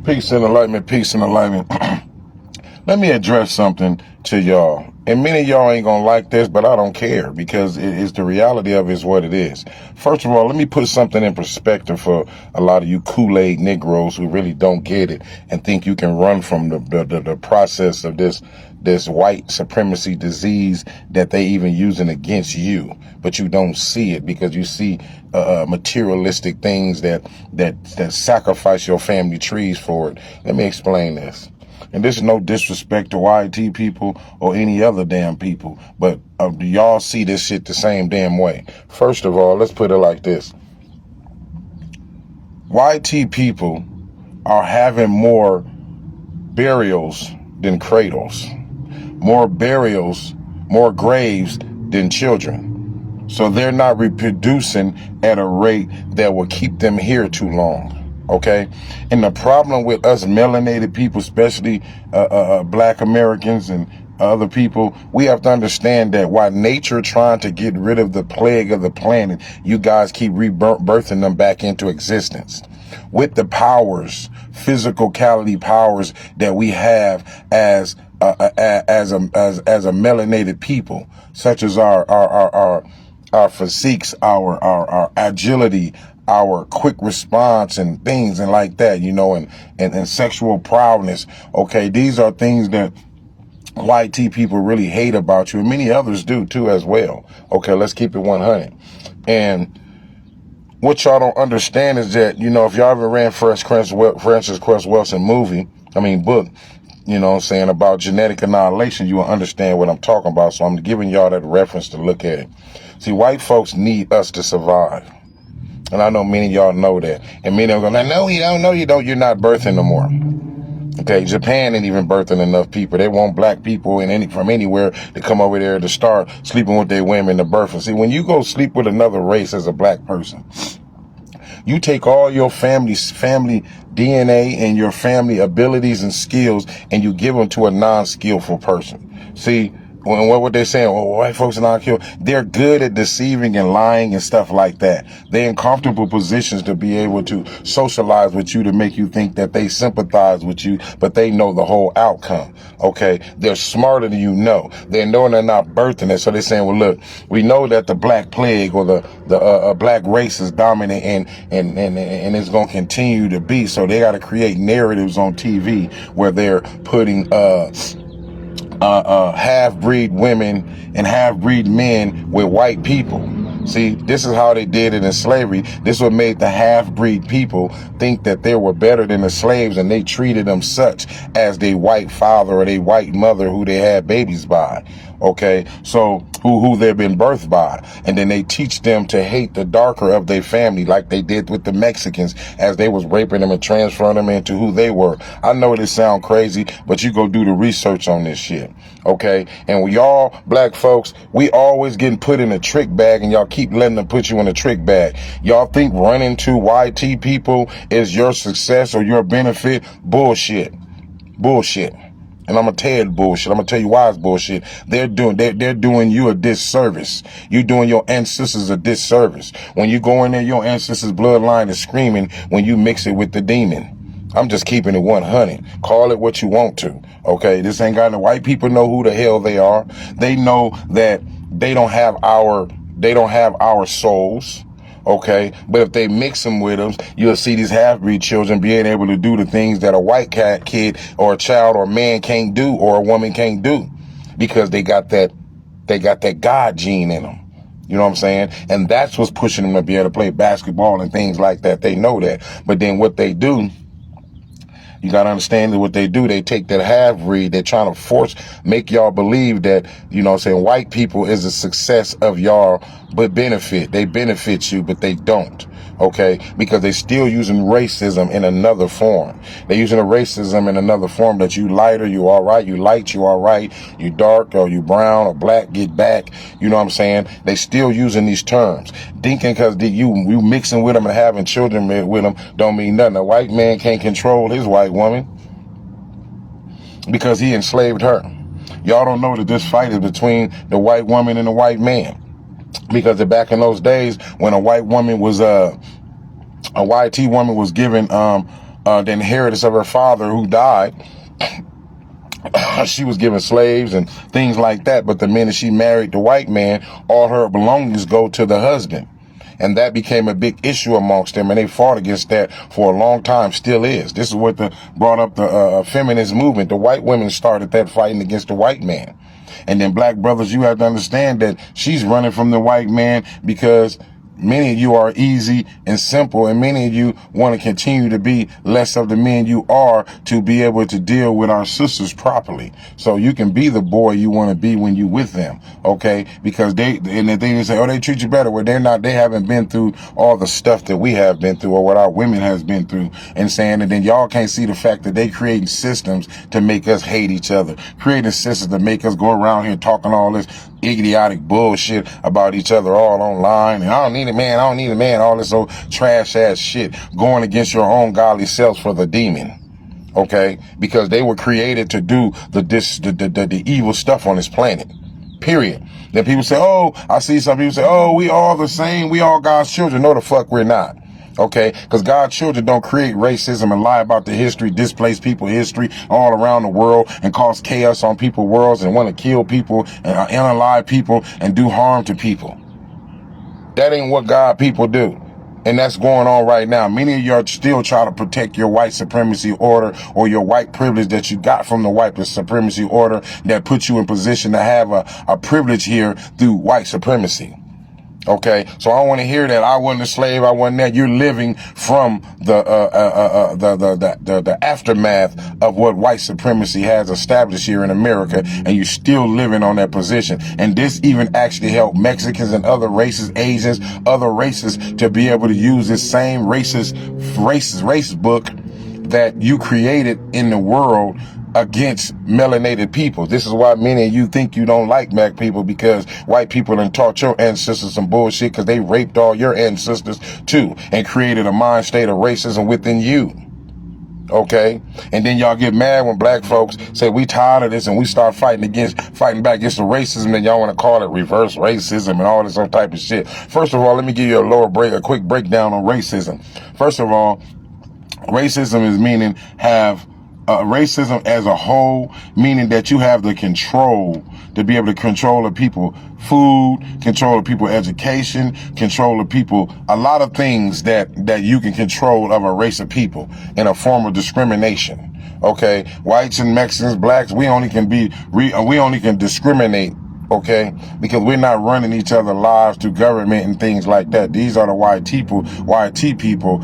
Peace and enlightenment, peace and enlightenment. Let me address something to y'all. And many of y'all ain't gonna like this, but I don't care because it's the reality of it is what it is. First of all, let me put something in perspective for a lot of you Kool-Aid Negroes who really don't get it and think you can run from the process of this white supremacy disease that they even using against you, but you don't see it because you see materialistic things that sacrifice your family trees for it. Let me explain this. And this is no disrespect to YT people or any other damn people, but do y'all see this shit the same damn way? First of all, let's put it like this. YT people are having more burials than cradles, more burials, more graves than children. So they're not reproducing at a rate that will keep them here too long. Okay, and the problem with us melanated people, especially Black Americans and other people, we have to understand that while nature trying to get rid of the plague of the planet, you guys keep rebirthing them back into existence with the powers, physicality powers that we have as a melanated people, such as our physiques, our agility, our quick response and things and like that, you know, and sexual prowess. Okay, these are things that YT people really hate about you, and many others do too as well. Okay, let's keep it 100. And what y'all don't understand is that, you know, if y'all ever ran Francis Cress Welsing book, you know what I'm saying, about genetic annihilation, you will understand what I'm talking about. So I'm giving y'all that reference to look at it. See, white folks need us to survive. And I know many of y'all know that. And many of them go, no, you don't, no, you don't. You're not birthing no more. Okay, Japan ain't even birthing enough people. They want black people from anywhere to come over there to start sleeping with their women to birth. And see, when you go sleep with another race as a black person, you take all your family DNA and your family abilities and skills and you give them to a non-skillful person. See, what they're saying, well, white folks are not killed. They're good at deceiving and lying and stuff like that. They're in comfortable positions to be able to socialize with you to make you think that they sympathize with you, but they know the whole outcome. Okay, they're smarter than you know. They know they're not birthing it, so they're saying, well, look, we know that the black plague or the black race is dominant and it's going to continue to be. So they got to create narratives on TV where they're putting half-breed women and half-breed men with white people. See, this is how they did it in slavery. This is what made the half-breed people think that they were better than the slaves, and they treated them such as their white father or their white mother who they had babies by. Okay, so who they've been birthed by, and then they teach them to hate the darker of their family, like they did with the Mexicans, as they was raping them and transferring them into who they were. I know this sound crazy, but you go do the research on this shit. Okay, and y'all black folks, we always getting put in a trick bag, and y'all keep letting them put you in a trick bag. Y'all think running to YT people is your success or your benefit? Bullshit. And I'm gonna tell you bullshit. I'm gonna tell you why it's bullshit. They're doing you a disservice. You doing your ancestors a disservice. When you go in there, your ancestors' bloodline is screaming when you mix it with the demon. I'm just keeping it 100. Call it what you want to. Okay, this ain't got no white people know who the hell they are. They know that they don't have our souls. Okay, but if they mix them with them, you'll see these half-breed children being able to do the things that a white kid or a child or a man can't do or a woman can't do, because they got that God gene in them. You know what I'm saying? And that's what's pushing them to be able to play basketball and things like that. They know that. But then what they do, you got to understand that what they do, they take that half-breed, they're trying to make y'all believe that, you know what I'm saying, white people is a success of y'all, but they benefit you, but they don't. Okay, because they still using racism in another form. They're using a racism in another form that you lighter, you all right, you light, you all right, you dark or you brown or black, get back. You know what I'm saying? They still using these terms. Thinking because you mixing with them and having children with them don't mean nothing. A white man can't control his white woman because he enslaved her. Y'all don't know that this fight is between the white woman and the white man. Because back in those days when a white woman was a YT woman was given the inheritance of her father who died. She was given slaves and things like that. But the minute she married the white man, all her belongings go to the husband. And that became a big issue amongst them, and they fought against that for a long time, still is. This is what brought up the feminist movement. The white women started that fighting against the white man. And then black brothers, you have to understand that she's running from the white man because many of you are easy and simple, and many of you want to continue to be less of the men you are to be able to deal with our sisters properly. So you can be the boy you want to be when you with them, okay? Because and the thing is, say, oh, they treat you better. Well, they haven't been through all the stuff that we have been through or what our women has been through, and saying, and then y'all can't see the fact that they creating systems to make us hate each other, creating systems to make us go around here talking all this idiotic bullshit about each other all online. And I don't need a man, all this old trash ass shit, going against your own godly selves for the demon. Okay? Because they were created to do the evil stuff on this planet. Period. Then people say, oh, I see some people say, oh, we all the same, we all God's children. No, the fuck we're not. Okay, because God's children don't create racism and lie about the history, displace people's history all around the world and cause chaos on people's worlds and want to kill people and unalive people and do harm to people. That ain't what God people do. And that's going on right now. Many of you are still trying to protect your white supremacy order or your white privilege that you got from the white supremacy order that put you in position to have a privilege here through white supremacy. Okay, so I don't want to hear that I wasn't a slave, I wasn't that. You're living from the aftermath of what white supremacy has established here in America, and you're still living on that position. And this even actually helped Mexicans and other races, Asians, other races to be able to use this same race book that you created in the world against melanated people. This is why many of you think you don't like black people, because white people done taught your ancestors some bullshit, because they raped all your ancestors too and created a mind state of racism within you. Okay? And then y'all get mad when black folks say we tired of this and we start fighting back against the racism, and y'all want to call it reverse racism and all this other type of shit. First of all, let me give you a quick breakdown on racism. First of all, racism is meaning racism as a whole, meaning that you have the control to be able to control the people food, control the people education, control the people, a lot of things that you can control of a race of people in a form of discrimination. Okay, whites and Mexicans, blacks, we only can discriminate, okay, because we're not running each other's lives through government and things like that. These are the YT people,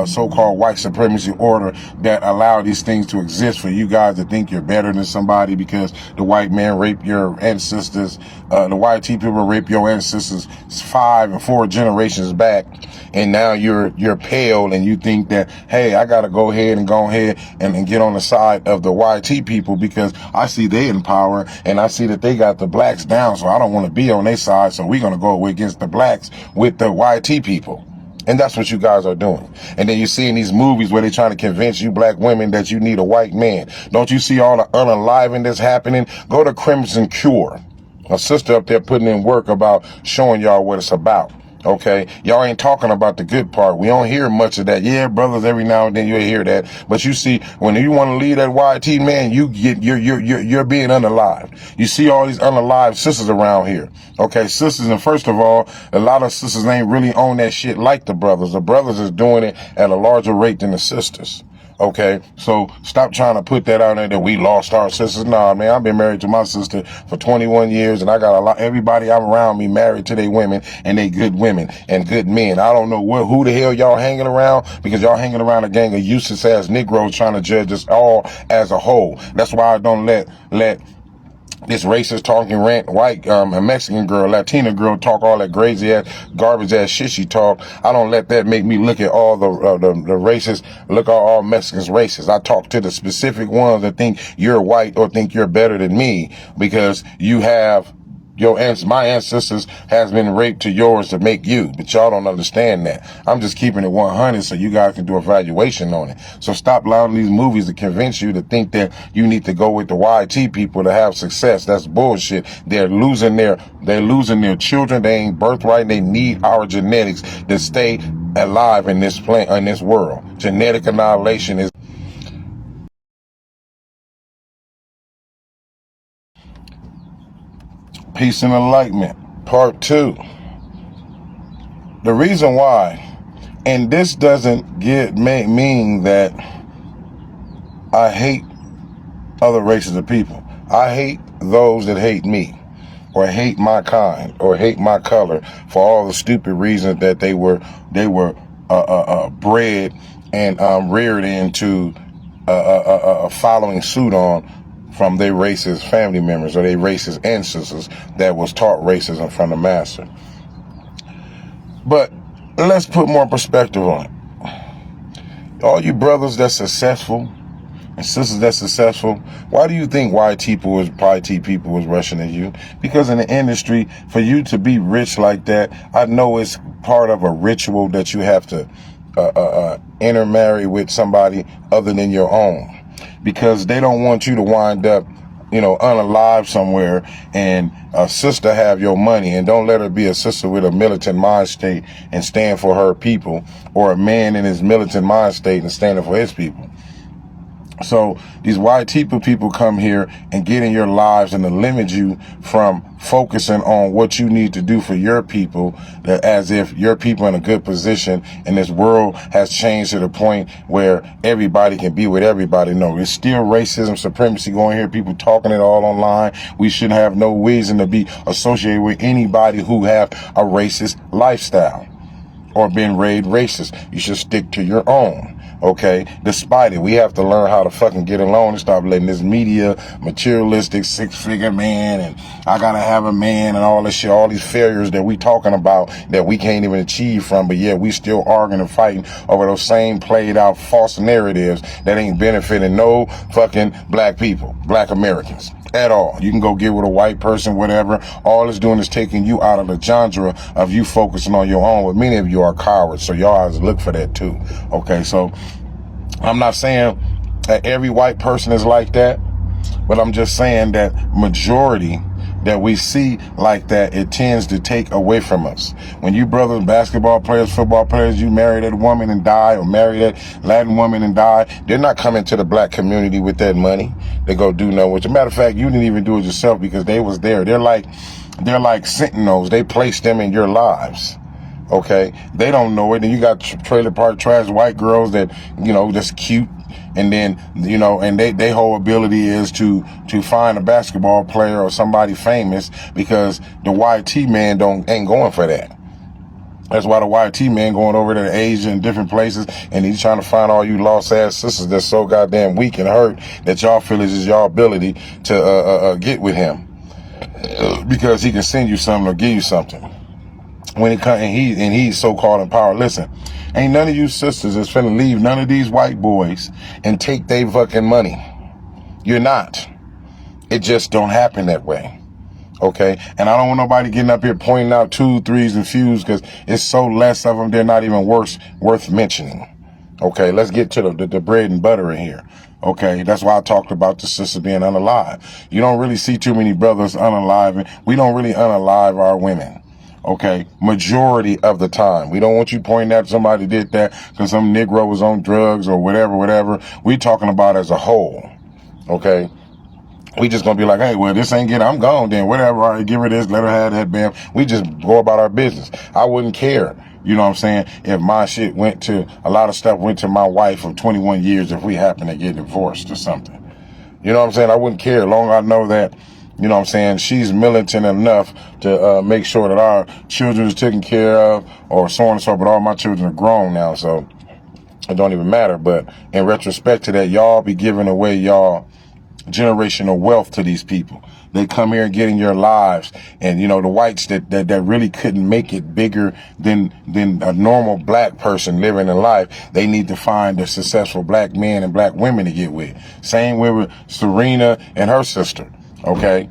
so-called white supremacy order that allow these things to exist for you guys to think you're better than somebody because the white man raped your ancestors, the YT people raped your ancestors 5 and 4 generations back, and now you're pale and you think that, hey, I gotta go ahead and get on the side of the YT people because I see they in power and I see that they got the blacks down, so I don't want to be on their side, so we're going to go against the blacks with the YT people. And that's what you guys are doing. And then you see in these movies where they're trying to convince you black women that you need a white man. Don't you see all the unaliving that's happening? Go to Crimson Cure. A sister up there putting in work about showing y'all what it's about. Okay, y'all ain't talking about the good part. We don't hear much of that. Yeah, brothers, every now and then you'll hear that. But you see, when you want to leave that YT man, you're being unalived. You see all these unalived sisters around here. Okay, sisters, and first of all, a lot of sisters ain't really on that shit like the brothers. The brothers is doing it at a larger rate than the sisters. Okay, so stop trying to put that out there that we lost our sisters. Nah, man, I've been married to my sister for 21 years, and I got everybody I'm around me married to their women, and they good women and good men. I don't know who the hell y'all hanging around, because y'all hanging around a gang of useless ass Negroes trying to judge us all as a whole. That's why I don't let this racist talking rant, white, a Mexican girl, Latina girl talk all that crazy ass, garbage ass shit she talk. I don't let that make me look at all the racists, look at all Mexicans racist. I talk to the specific ones that think you're white or think you're better than me because you have my ancestors has been raped to yours to make you, but y'all don't understand that. I'm just keeping it 100 so you guys can do a evaluation on it. So stop allowing these movies to convince you to think that you need to go with the YT people to have success. That's bullshit. They're losing their children. They ain't birthright. They need our genetics to stay alive in this in this world. Genetic annihilation is peace and enlightenment. Part 2. The reason why, and this doesn't mean that I hate other races of people. I hate those that hate me, or hate my kind, or hate my color for all the stupid reasons that they were bred and reared into following suit on from their racist family members or their racist ancestors that was taught racism from the master. But let's put more perspective on it. All you brothers that's successful and sisters that's successful, why do you think YT people was rushing at you? Because in the industry, for you to be rich like that, I know it's part of a ritual that you have to intermarry with somebody other than your own, because they don't want you to wind up, unalive somewhere and a sister have your money, and don't let her be a sister with a militant mind state and stand for her people, or a man in his militant mind state and standing for his people. So these white people come here and get in your lives and to limit you from focusing on what you need to do for your people, as if your people in a good position and this world has changed to the point where everybody can be with everybody. No, it's still racism, supremacy going here, people talking it all online. We shouldn't have no reason to be associated with anybody who have a racist lifestyle or been raised racist. You should stick to your own. Okay, despite it, we have to learn how to fucking get along and stop letting this media, materialistic, six-figure man, and I gotta have a man and all this shit, all these failures that we talking about that we can't even achieve from, but yet we still arguing and fighting over those same played out false narratives that ain't benefiting no fucking black people, black Americans at all. You can go get with a white person, whatever. All it's doing is taking you out of the genre of you focusing on your own. But many of you are cowards, so y'all have to look for that too. Okay, so I'm not saying that every white person is like that, but I'm just saying that majority that we see like that, it tends to take away from us. When you brothers, basketball players, football players, you marry that woman and die, or marry that Latin woman and die, they're not coming to the black community with that money. They go do no. As a matter of fact, you didn't even do it yourself because they was there. They're like sentinels. They placed them in your lives. Okay, they don't know it. And you got trailer park trash white girls that, that's cute. And then, and they whole ability is to find a basketball player or somebody famous, because the YT man ain't going for that. That's why the YT man going over to Asia and different places, and he's trying to find all you lost ass sisters that's so goddamn weak and hurt that y'all feel it is your ability to get with him, because he can send you something or give you something. When it comes, and he's so-called in power. Listen, ain't none of you sisters that's finna leave none of these white boys and take their fucking money. You're not. It just don't happen that way. Okay? And I don't want nobody getting up here pointing out 2, 3s, and fews, because it's so less of them, they're not even worth mentioning. Okay? Let's get to the bread and butter in here. Okay? That's why I talked about the sisters being unalive. You don't really see too many brothers unaliving. We don't really unalive our women. Okay, majority of the time. We don't want you pointing out somebody did that because some Negro was on drugs or whatever. We talking about as a whole. Okay, we just gonna be like, hey, well, this ain't getting, I'm gone then, whatever. All right, give her this, let her have that, bam. We just go about our business. I wouldn't care, you know what I'm saying, if my shit a lot of stuff went to my wife of 21 years if we happen to get divorced or something. You know what I'm saying? I wouldn't care, as long as I know that, you know what I'm saying, she's militant enough to make sure that our children is taken care of, or so on and so forth. But all my children are grown now, so it don't even matter. But in retrospect to that, y'all be giving away y'all generational wealth to these people. They come here and get in your lives, and the whites that really couldn't make it bigger than a normal black person living in life, they need to find the successful black men and black women to get with. Same with Serena and her sister. Okay,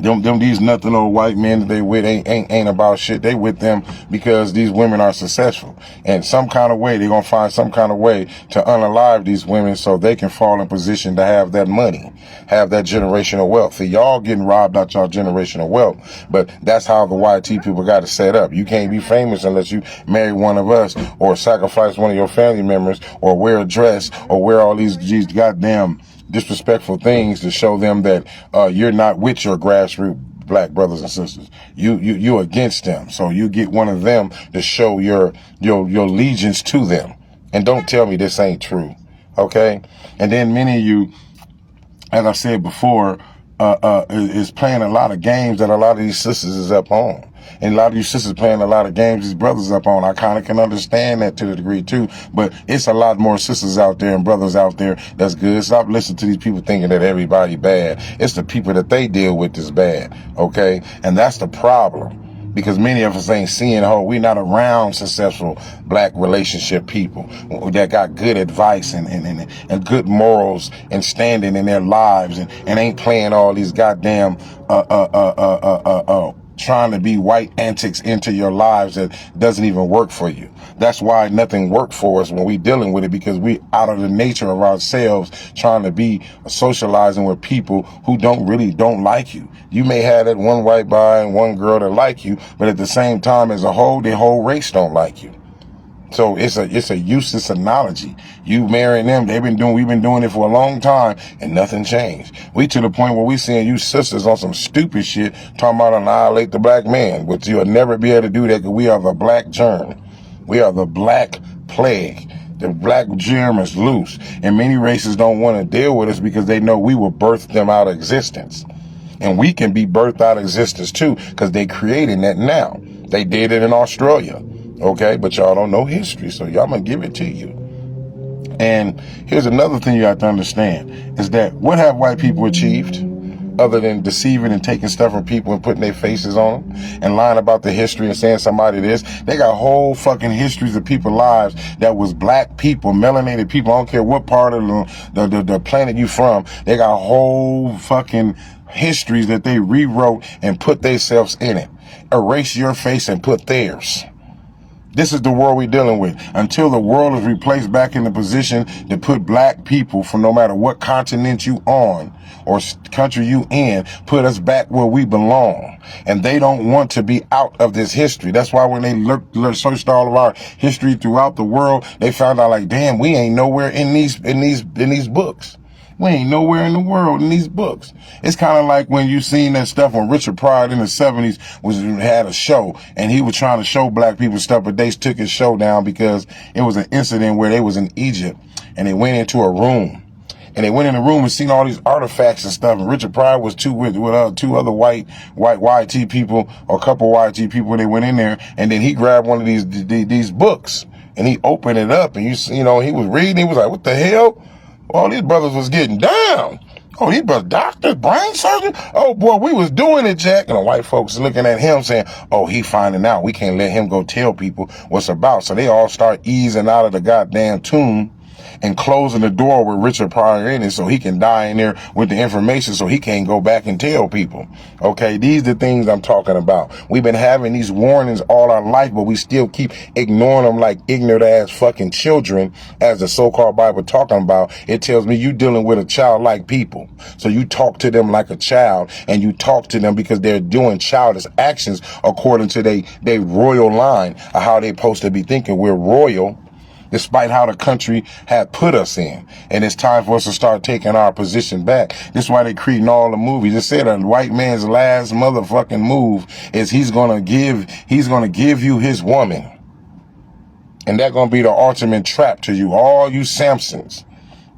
These nothing old white men that they with ain't about shit. They with them because these women are successful. And some kind of way, they're gonna find some kind of way to unalive these women so they can fall in position to have that money, have that generational wealth. See, y'all getting robbed out y'all generational wealth, but that's how the YT people got it set up. You can't be famous unless you marry one of us or sacrifice one of your family members or wear a dress or wear all these goddamn disrespectful things to show them that you're not with your grassroots black brothers and sisters. You against them. So you get one of them to show your allegiance to them. And don't tell me this ain't true. Okay? And then many of you, as I said before, is playing a lot of games that a lot of these sisters is up on. And a lot of you sisters playing a lot of games these brothers up on. I kind of can understand that to the degree too, but it's a lot more sisters out there and brothers out there that's good. Stop listening to these people thinking that everybody bad. It's the people that they deal with is bad, okay? And that's the problem. Because many of us ain't seeing we're not around successful black relationship people that got good advice and good morals and standing in their lives and ain't playing all these goddamn trying to be white antics into your lives that doesn't even work for you. That's why nothing worked for us when we dealing with it, because we out of the nature of ourselves trying to be socializing with people who don't like you. You may have that one white guy and one girl that like you, but at the same time as a whole, the whole race don't like you. So it's a useless analogy. You marrying them, we've been doing it for a long time and nothing changed. We to the point where we seeing you sisters on some stupid shit talking about annihilate the black man, but you'll never be able to do that because we are the black germ. We are the black plague. The black germ is loose, and many races don't want to deal with us because they know we will birth them out of existence. And we can be birthed out of existence too, because they creating that now. They did it in Australia. Okay, but y'all don't know history, so y'all gonna give it to you. And here's another thing you have to understand, is that what have white people achieved other than deceiving and taking stuff from people and putting their faces on them and lying about the history and saying somebody this? They got whole fucking histories of people's lives that was black people, melanated people. I don't care what part of the planet you from. They got whole fucking histories that they rewrote and put themselves in it. Erase your face and put theirs. This is the world we're dealing with. Until the world is replaced back in the position to put black people, from no matter what continent you on or country you in, put us back where we belong. And they don't want to be out of this history. That's why when they searched all of our history throughout the world, they found out like, damn, we ain't nowhere in these books. We ain't nowhere in the world in these books. It's kind of like when you seen that stuff when Richard Pryor in the 70s had a show and he was trying to show black people stuff, but they took his show down because it was an incident where they was in Egypt and they went into a room. And they went in the room and seen all these artifacts and stuff. And Richard Pryor was with two other white YT people, or a couple YT people. They went in there, and then he grabbed one of these books and he opened it up, and you know he was reading. He was like, "What the hell?" All these brothers was getting down. Oh, these brothers, doctors, brain surgeon. Oh boy, we was doing it, Jack. And the white folks looking at him saying, "Oh, he finding out. We can't let him go tell people what's about." So they all start easing out of the goddamn tomb and closing the door with Richard Pryor in it so he can die in there with the information so he can't go back and tell people. Okay, these are the things I'm talking about. We've been having these warnings all our life, but we still keep ignoring them like ignorant ass fucking children, as the so-called Bible talking about. It tells me you dealing with a childlike people. So you talk to them like a child, and you talk to them because they're doing childish actions according to they royal line of how they supposed to be thinking. We're royal, despite how the country had put us in. And it's time for us to start taking our position back. This is why they creating all the movies. It said a white man's last motherfucking move is he's gonna give you his woman. And that's gonna be the ultimate trap to you, all you Samsons.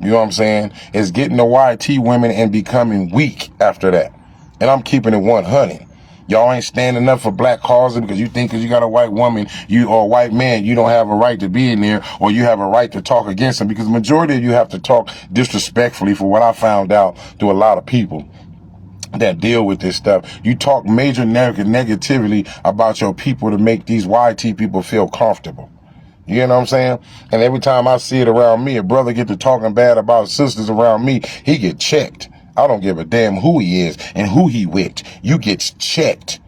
You know what I'm saying? Is getting the YT women and becoming weak after that. And I'm keeping it 100. Y'all ain't standing up for black causes because you think because you got a white woman, or a white man, you don't have a right to be in there, or you have a right to talk against them, because the majority of you have to talk disrespectfully, for what I found out through a lot of people that deal with this stuff. You talk major negativity about your people to make these YT people feel comfortable. You know what I'm saying? And every time I see it around me, a brother get to talking bad about sisters around me, he get checked. I don't give a damn who he is and who he with. You gets checked.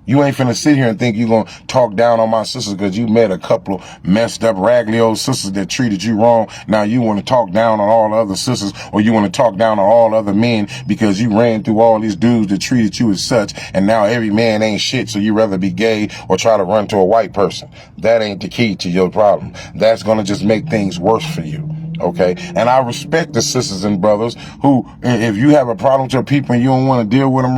You ain't finna sit here and think you gonna talk down on my sisters because you met a couple of messed up, raggedy old sisters that treated you wrong. Now you want to talk down on all the other sisters, or you want to talk down on all other men because you ran through all these dudes that treated you as such, and now every man ain't shit, so you rather be gay or try to run to a white person. That ain't the key to your problem. That's gonna just make things worse for you. Okay, and I respect the sisters and brothers who, if you have a problem with your people and you don't want to deal with them